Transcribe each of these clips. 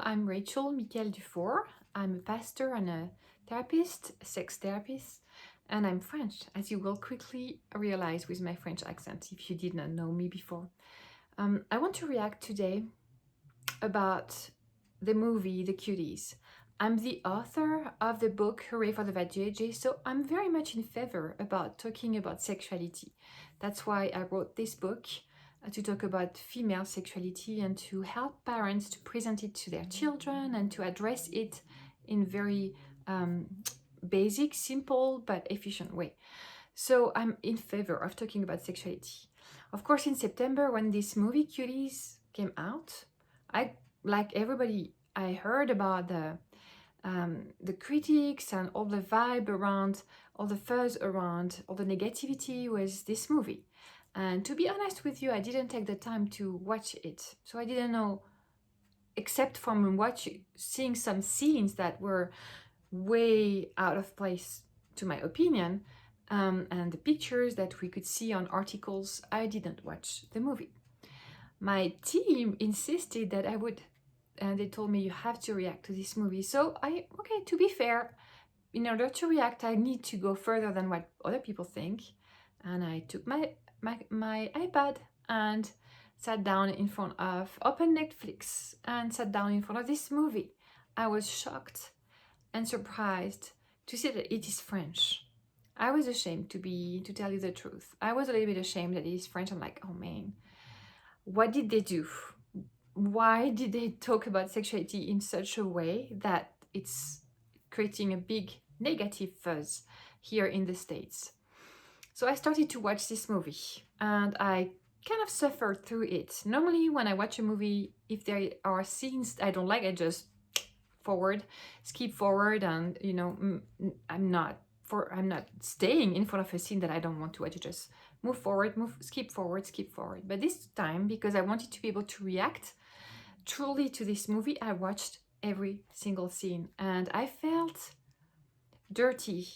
I'm Rachel Miquel Dufour. I'm a pastor and a therapist, a sex therapist, and I'm French, as you will quickly realize with my French accent if you did not know me before. I want to react today about the movie The Cuties. I'm the author of the book Hooray for the Vajayjay, so I'm very much in favor about talking about sexuality. That's why I wrote this book to talk about female sexuality and to help parents to present it to their children and to address it in very basic, simple, but efficient way. So I'm in favor of talking about sexuality. Of course, in September, when this movie Cuties came out, like everybody, I heard about the critics and all the vibe around, all the fuzz around, all the negativity with this movie. And to be honest with you, I didn't take the time to watch it. So I didn't know, except from seeing some scenes that were way out of place, to my opinion, and the pictures that we could see on articles, I didn't watch the movie. My team insisted that I would, and they told me you have to react to this movie. So okay, to be fair, in order to react, I need to go further than what other people think. And I took my iPad and sat down in front of, open Netflix and sat down in front of this movie. I was shocked and surprised to see that it is French. I was ashamed, to tell you the truth. I was a little bit ashamed that it is French. I'm like, oh man, what did they do? Why did they talk about sexuality in such a way that it's creating a big negative fuzz here in the States? So I started to watch this movie and I kind of suffered through it. Normally when I watch a movie, if there are scenes I don't like, I just skip forward, and I'm not staying in front of a scene that I don't want to watch. I just move forward, skip forward. But this time, because I wanted to be able to react truly to this movie, I watched every single scene and I felt dirty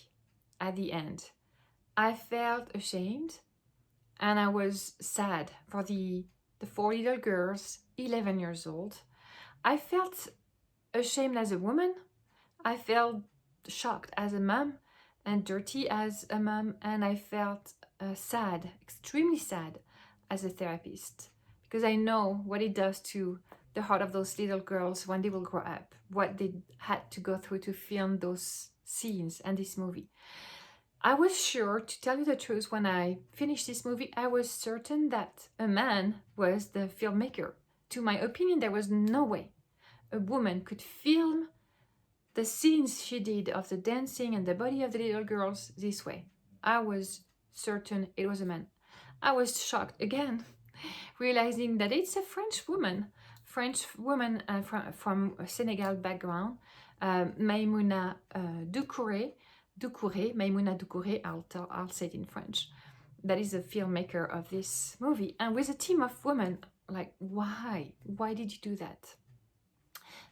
at the end. I felt ashamed and I was sad for the 4 little girls, 11 years old. I felt ashamed as a woman. I felt shocked as a mom and dirty as a mom, and I felt sad, extremely sad as a therapist, because I know what it does to the heart of those little girls when they will grow up, what they had to go through to film those scenes and this movie. I was sure, to tell you the truth, when I finished this movie, I was certain that a man was the filmmaker. To my opinion, there was no way a woman could film the scenes she did of the dancing and the body of the little girls this way. I was certain it was a man. I was shocked again, realizing that it's a French woman from a Senegal background, Maimouna Maimouna Doucouré, I'll say it in French. That is the filmmaker of this movie. And with a team of women, like, why? Why did you do that?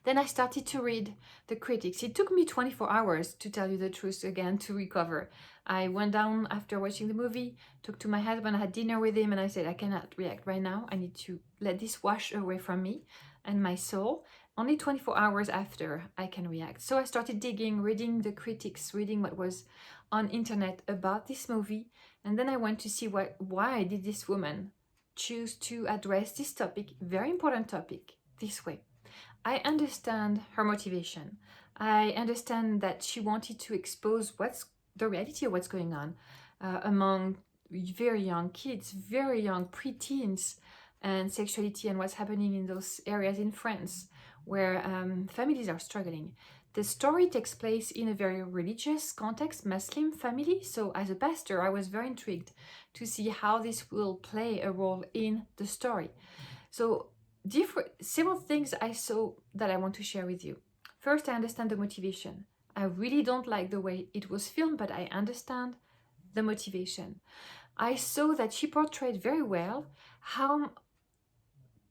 Then I started to read the critics. It took me 24 hours, to tell you the truth again, to recover. I went down after watching the movie, talked to my husband, I had dinner with him, and I said, I cannot react right now. I need to let this wash away from me and my soul. Only 24 hours after I can react. So I started digging, reading the critics, reading what was on internet about this movie. And then I went to see why did this woman choose to address this topic, very important topic, this way. I understand her motivation. I understand that she wanted to expose what's the reality of what's going on among very young kids, very young preteens, and sexuality and what's happening in those areas in France where families are struggling. The story takes place in a very religious context, Muslim family. So as a pastor, I was very intrigued to see how this will play a role in the story. So several things I saw that I want to share with you. First, I understand the motivation. I really don't like the way it was filmed, but I understand the motivation. I saw that she portrayed very well how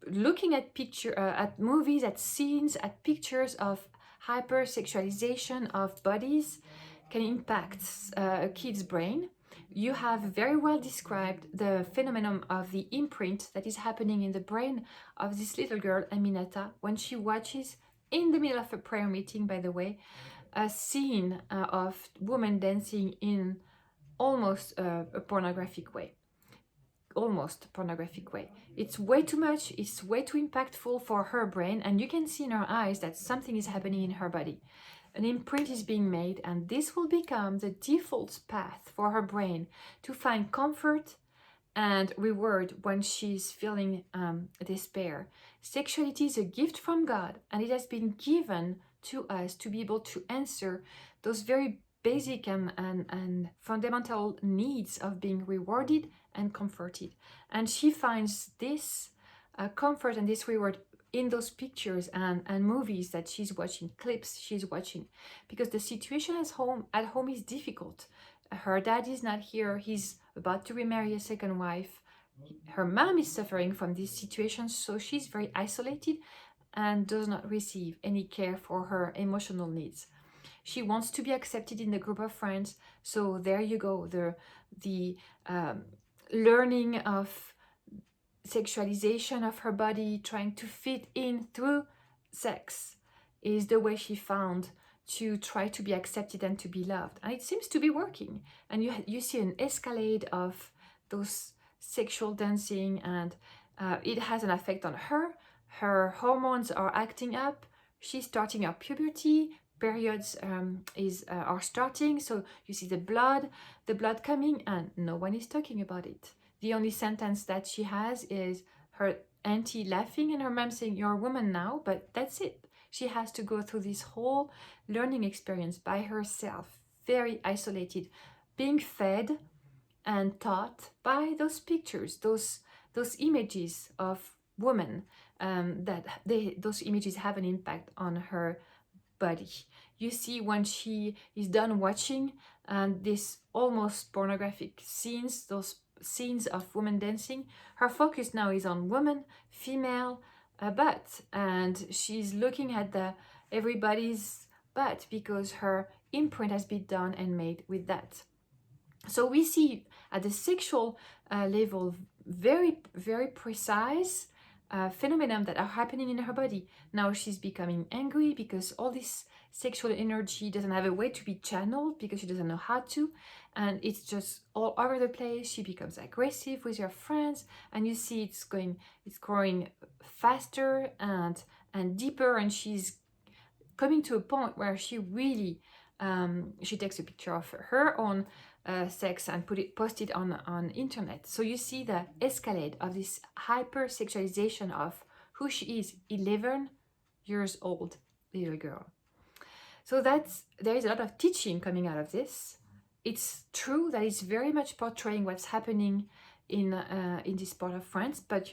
looking at at movies, at scenes, at pictures of hypersexualization of bodies can impact a kid's brain. You have very well described the phenomenon of the imprint that is happening in the brain of this little girl, Aminata, when she watches in the middle of a prayer meeting, by the way, a scene of women dancing in almost a pornographic way. Almost pornographic way. It's way too much, it's way too impactful for her brain, and you can see in her eyes that something is happening in her body. An imprint is being made, and this will become the default path for her brain to find comfort and reward when she's feeling despair. Sexuality is a gift from God, and it has been given to us to be able to answer those very basic and fundamental needs of being rewarded and comforted. And she finds this comfort and this reward in those pictures and movies that she's watching, clips she's watching, because the situation at home is difficult. Her dad is not here, he's about to remarry a second wife. Her mom is suffering from this situation, so she's very isolated and does not receive any care for her emotional needs. She wants to be accepted in the group of friends, so there you go. The learning of sexualization of her body, trying to fit in through sex, is the way she found to try to be accepted and to be loved. And it seems to be working. And you see an escalade of those sexual dancing, and it has an effect on her. Her hormones are acting up. She's starting her puberty. Periods are starting. So you see the blood coming, and no one is talking about it. The only sentence that she has is her auntie laughing and her mom saying, "You're a woman now," but that's it. She has to go through this whole learning experience by herself, very isolated, being fed and taught by those pictures, those images of women, those images have an impact on her body. You see when she is done watching this almost pornographic scenes, those scenes of women dancing, her focus now is on woman, female butt, and she's looking at everybody's butt because her imprint has been done and made with that. So we see at the sexual level very, very precise phenomena that are happening in her body. Now she's becoming angry because all this sexual energy doesn't have a way to be channeled because she doesn't know how to, and it's just all over the place. She becomes aggressive with her friends, and you see it's growing faster and deeper, and she's coming to a point where she really she takes a picture of her own sex and post it on internet. So you see the escalade of this hypersexualization of who she is, 11 years old little girl. So there is a lot of teaching coming out of this. It's true that it's very much portraying what's happening in this part of France, but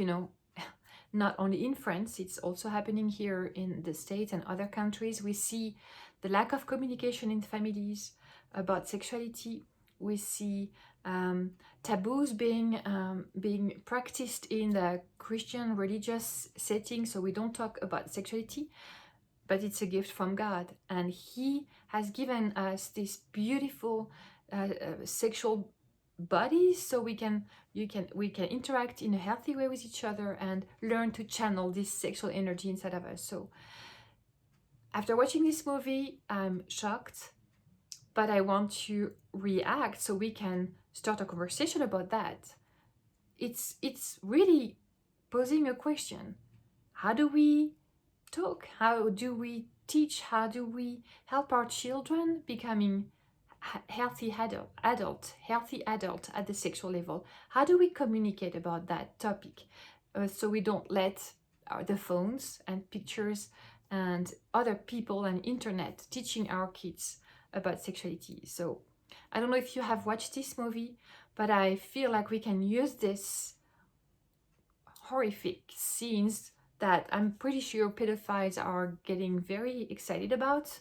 not only in France, it's also happening here in the States and other countries. We see the lack of communication in families about sexuality. We see taboos being practiced in the Christian religious setting, so we don't talk about sexuality, but it's a gift from God, and He has given us this beautiful sexual bodies, so we can interact in a healthy way with each other and learn to channel this sexual energy inside of us. So after watching this movie, I'm shocked, but I want to react so we can start a conversation about that. It's really posing a question. How do we talk? How do we teach? How do we help our children becoming healthy adult at the sexual level? How do we communicate about that topic so we don't let the phones and pictures and other people and internet teaching our kids about sexuality? So I don't know if you have watched this movie, but I feel like we can use this horrific scenes that I'm pretty sure pedophiles are getting very excited about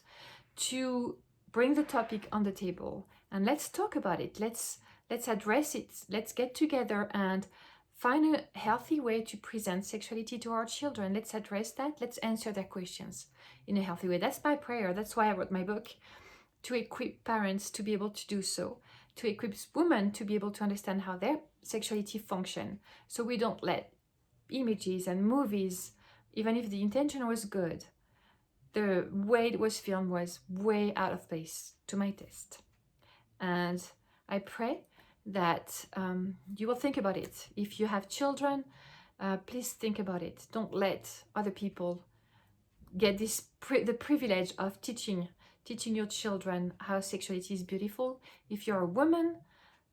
to bring the topic on the table, and let's talk about it. Let's address it. Let's get together and find a healthy way to present sexuality to our children. Let's address that. Let's answer their questions in a healthy way. That's my prayer. That's why I wrote my book, to equip parents to be able to do so, to equip women to be able to understand how their sexuality function, so we don't let images and movies, even if the intention was good, the way it was filmed was way out of place to my taste. And I pray that you will think about it. If you have children, please think about it. Don't let other people get the privilege of teaching your children how sexuality is beautiful. If you're a woman,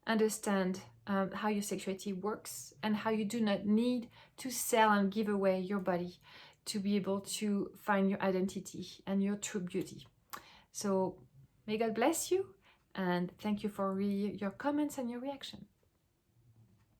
understand how your sexuality works and how you do not need to sell and give away your body to be able to find your identity and your true beauty. So may God bless you, and thank you for your comments and your reaction.